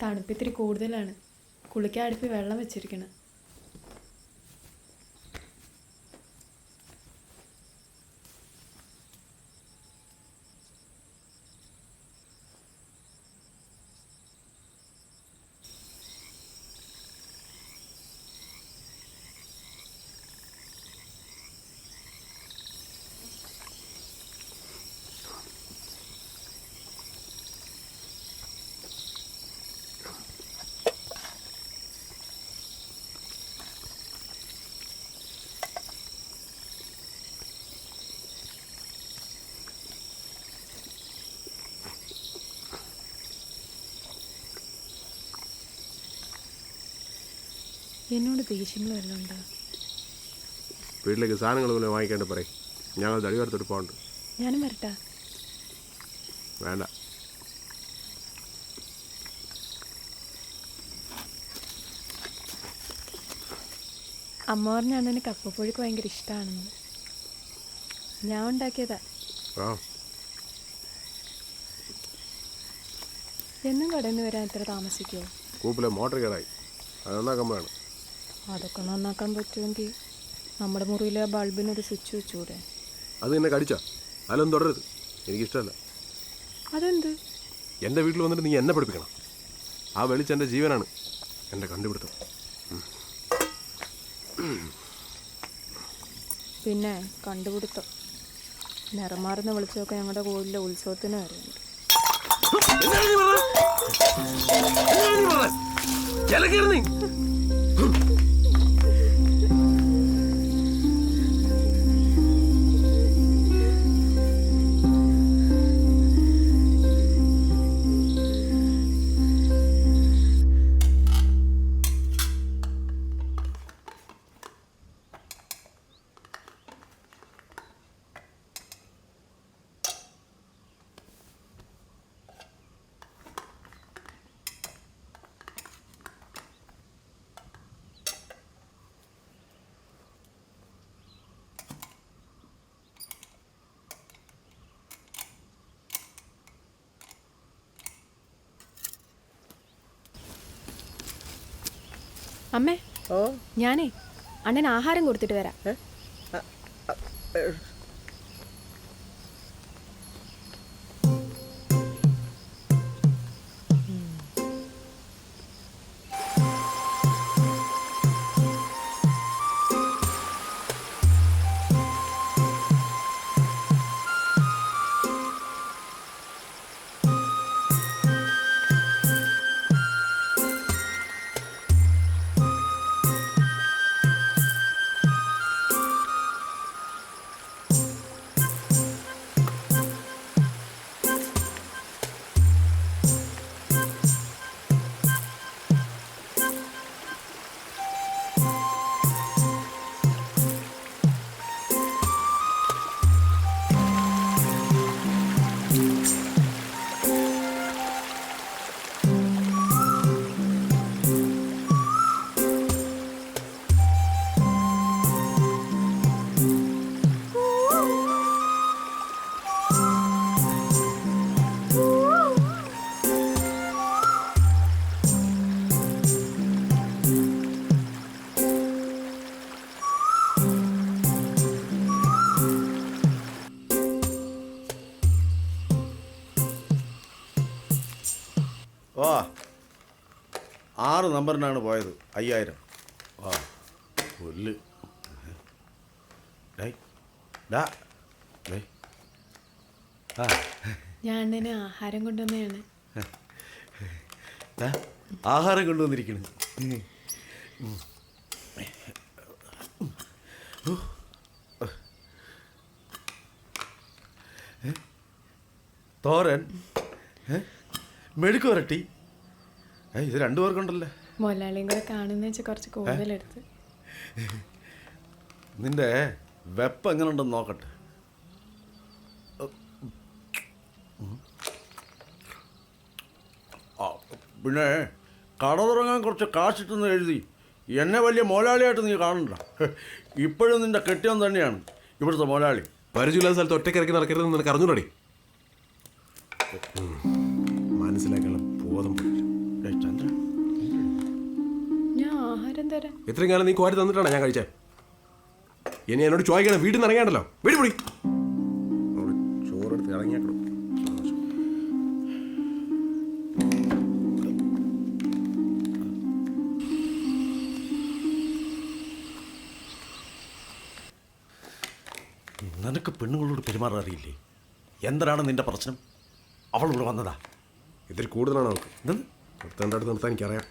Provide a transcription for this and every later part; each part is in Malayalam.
തണുപ്പിത്തിരി കൂടുതലാണ്. കുളിക്കാൻ അടുപ്പിൽ വെള്ളം വെച്ചിരിക്കണം. എന്നോട് ദേഷ്യങ്ങൾ വല്ലതും ഉണ്ടോ? വീട്ടിലേക്ക് സാധനങ്ങൾ പോലും വാങ്ങിക്കാണ്ട് പറയും. ഞങ്ങൾ തടിവാരത്തോട്ട് പോകണ്ട്. ഞാനും വരട്ടാ? വേണ്ട. അമ്മ പറഞ്ഞ അണ്ണന് കപ്പപ്പുഴുക്ക് ഭയങ്കര ഇഷ്ടമാണെന്ന്. ഞാൻ ഉണ്ടാക്കിയതാ. എന്നും കടയിൽ നിന്ന് വരാൻ എത്ര താമസിക്കുമോ? കൂപ്പിലെ മോട്ടർ കേടായി, അത് നന്നാക്കാൻ വേണം. അതൊക്കെ നന്നാക്കാൻ പറ്റുമെങ്കിൽ നമ്മുടെ മുറിയിലെ ബൾബിനൊരു സ്വിച്ച് വെച്ചുകൂടെ? അത് നിന്നെ കടിച്ചാ? അതിലൊന്നും തുടരരുത്, എനിക്കിഷ്ടമല്ല. അതെന്ത്? എൻ്റെ വീട്ടിൽ വന്നിട്ട് നീ എന്നെ പഠിപ്പിക്കണം. ആ വെളിച്ചെൻ്റെ ജീവനാണ്, എൻ്റെ കണ്ടുപിടുത്തം. പിന്നെ കണ്ടുപിടുത്തം നിറമാറുന്ന വെളിച്ചമൊക്കെ ഞങ്ങളുടെ കോവിലിലെ ഉത്സവത്തിന് വരുന്നുണ്ട്. അമ്മേ, ഞാനേ അണ്ണന് ആഹാരം കൊടുത്തിട്ട് വരാം. ഓ 6 നമ്പറിനാണ് പോയത്. 5000. ആ പുല്ല്. ഞാൻ അണ്ണന് ആഹാരം കൊണ്ടുവന്നതാണ്. ആഹാരം കൊണ്ടുവന്നിരിക്കണ്. തോരൻ, മെഴുക്ക് വരട്ടി. ഇത് 2 പേർക്കുണ്ടല്ലേ. മൊലാളിയും കൂടെ കാണുന്ന വെച്ചാൽ കുറച്ച് കൂടുതലെടുത്ത്. നിന്റെ വെപ്പം എങ്ങനെ ഉണ്ടെന്ന് നോക്കട്ടെ. പിന്നെ കട തുടങ്ങാൻ കുറച്ച് കാശിട്ടെന്ന് എഴുതി എന്നെ വലിയ മോലാളിയായിട്ട് നീ കാണണ്ട. ഇപ്പോഴും നിന്റെ കെട്ടിയവൻ തന്നെയാണ് ഇവിടുത്തെ മോലാളി. പരിചയമില്ലാത്ത സ്ഥലത്ത് ഒറ്റക്കിറക്കി നടക്കരുതെന്ന് നിനക്ക് അറിഞ്ഞൂടടി. മനസ്സിലാക്കാനുള്ള ബോധം. ഡേയ് ചന്ദ്ര, ഞാൻ ആഹാരം തരാം. ഇത്രയും കാലം നീ കോരി തന്നിട്ടാണ് ഞാൻ കഴിച്ചേ. ഇനി എന്നോട് ചോദിക്കണം, വീട്ടിൽ നിന്ന് ഇറങ്ങിയാണ്ടല്ലോ. വീട് പൊടി. ചോറെടുത്ത് ഇറങ്ങിയാക്കണോ? നിനക്ക് പെണ്ണുങ്ങളോട് പെരുമാറാൻ അറിയില്ലേ? എന്തിനാണ് നിന്റെ പ്രശ്നം? അവൾ ഇവിടെ വന്നതാ. ഇതിൽ കൂടുതലാണ് അവൾക്ക്. എന്തെന്ന്? നിർത്തേണ്ട അടുത്ത് നിർത്താൻ എനിക്കറിയാം.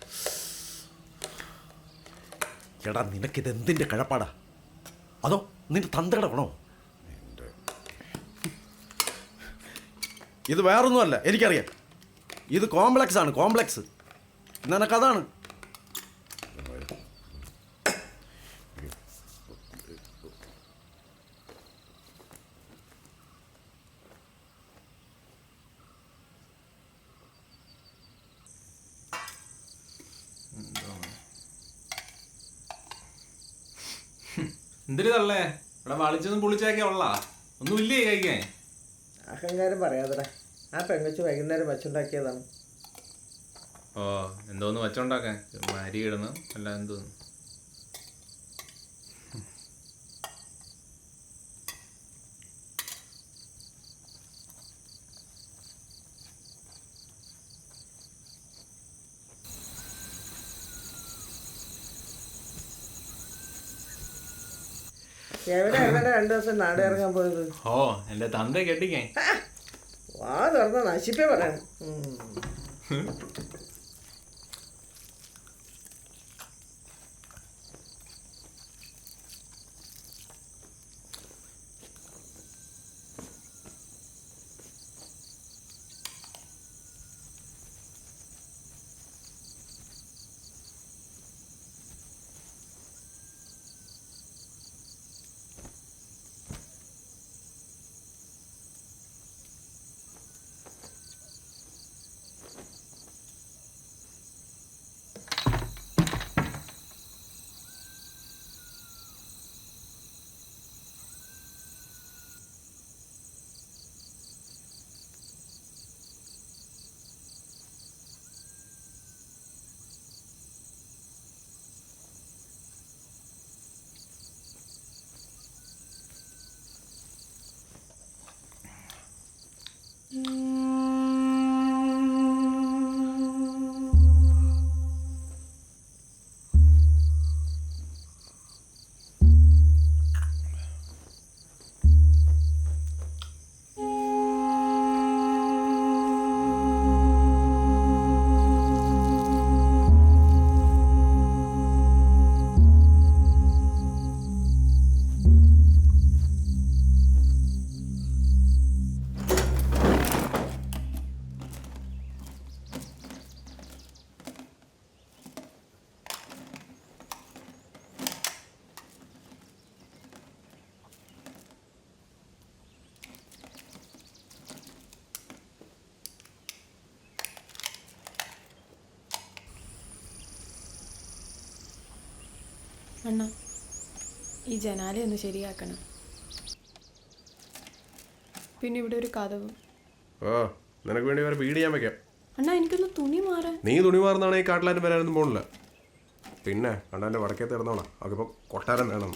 എടാ, നിനക്കിത് എന്തിൻ്റെ കഴപ്പാടാ? അതോ നിന്റെ തന്തയുടെ ഗുണോ? ഇത് വേറൊന്നുമല്ല, എനിക്കറിയാം. ഇത് കോംപ്ലക്സ് ആണ്, കോംപ്ലക്സ്. നിനക്കതാണ്. എന്തിനു തള്ളേ? ഇവിടെ വളിച്ചൊന്നും പൊളിച്ചാക്കിയ ഉള്ള ഒന്നും ഇല്ലേ കഴിക്കാൻ? അഹങ്കാരം പറയാതെടാ. ആ പെങ്കൊച്ച് വൈകുന്നേരം വച്ചുണ്ടാക്കിയതാണ്. ഓ, എന്തോന്ന് വച്ചോണ്ടാക്കാൻ? അരി ഇടുന്നു അല്ല എന്തോന്ന്? എവിടെയാണ് 2 ദിവസം നാട് ഇറങ്ങാൻ പോയത്? ഓ, എന്റെ തന്ത കെട്ടിക്കാൻ. വാ തുറന്ന നശിപ്പേ പറയണം. അണ്ണ, ഈ ജനാലയൊന്ന് ശരിയാക്കണം. പിന്നെ ഇവിടെ ഒരു കതവും. ഓ, നിനക്ക് വേണ്ടി വേറെ വീട് ഞാൻ വെക്കാം. അണ്ണാ, എനിക്കൊന്ന് തുണി മാറാൻ. നീ തുണി മാറുന്നതാണ് ഈ കാട്ടിലാരും വരാനൊന്നും പോണില്ല. പിന്നെ അണ്ണാൻ്റെ വടക്കേത്ത് ഇറന്നോളാം. അതിപ്പോൾ കൊട്ടാരം വേണം.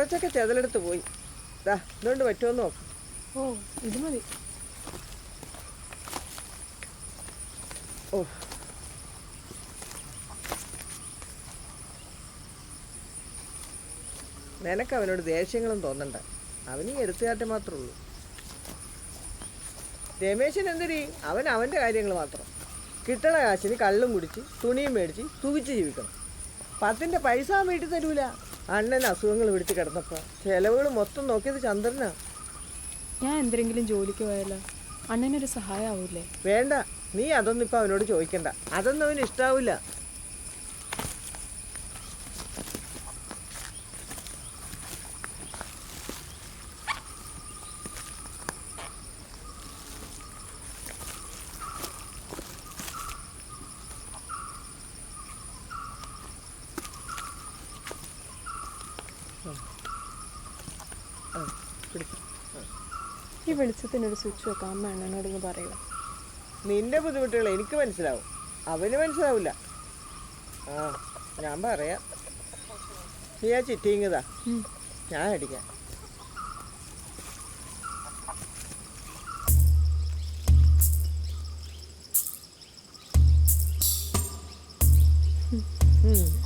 കുറച്ചൊക്കെ ചെതലെടുത്ത് പോയി. ദാ ഇതുകൊണ്ട് പറ്റുമെന്ന് നോക്ക്. ഓ ഇത് മതി. ഓ നിനക്ക് അവനോട് ദേഷ്യങ്ങളും തോന്നണ്ട. അവന് ഈ എടുത്തുകാറ്റം മാത്രമേ ഉള്ളൂ. രമേശൻ എന്തിരി, അവൻ അവൻ്റെ കാര്യങ്ങൾ മാത്രം. കിട്ടണ കാശിന് കള്ളും കുടിച്ച് തുണിയും മേടിച്ച് തുകിച്ച് ജീവിക്കണം. 10ൻ്റെ പൈസ വീട്ടിൽ തരൂല. അണ്ണൻ അസുഖങ്ങൾ പിടിച്ച് കിടന്നപ്പോൾ ചിലവുകൾ മൊത്തം നോക്കിയത് ചന്ദ്രനാ. ഞാൻ എന്തെങ്കിലും ജോലിക്ക് പോയാലോ അണ്ണനൊരു സഹായം ആവൂലേ? വേണ്ട, നീ അതൊന്നും ഇപ്പം അവനോട് ചോദിക്കണ്ട. അതൊന്നും അവന് ഇഷ്ടാവില്ല. ഈ വെളിച്ചത്തിനൊരു സ്വിച്ച് വെക്കാം. അമ്മ അണ്ണനോടൊന്ന് പറയുക. നിന്റെ ബുദ്ധിമുട്ടുകൾ എനിക്ക് മനസ്സിലാവും, അവന് മനസ്സിലാവില്ല. ആ ഞാൻ പറയാം. നീ ആ ചിറ്റിങ്ങതാ, ഞാൻ അടിക്കാം. ഉം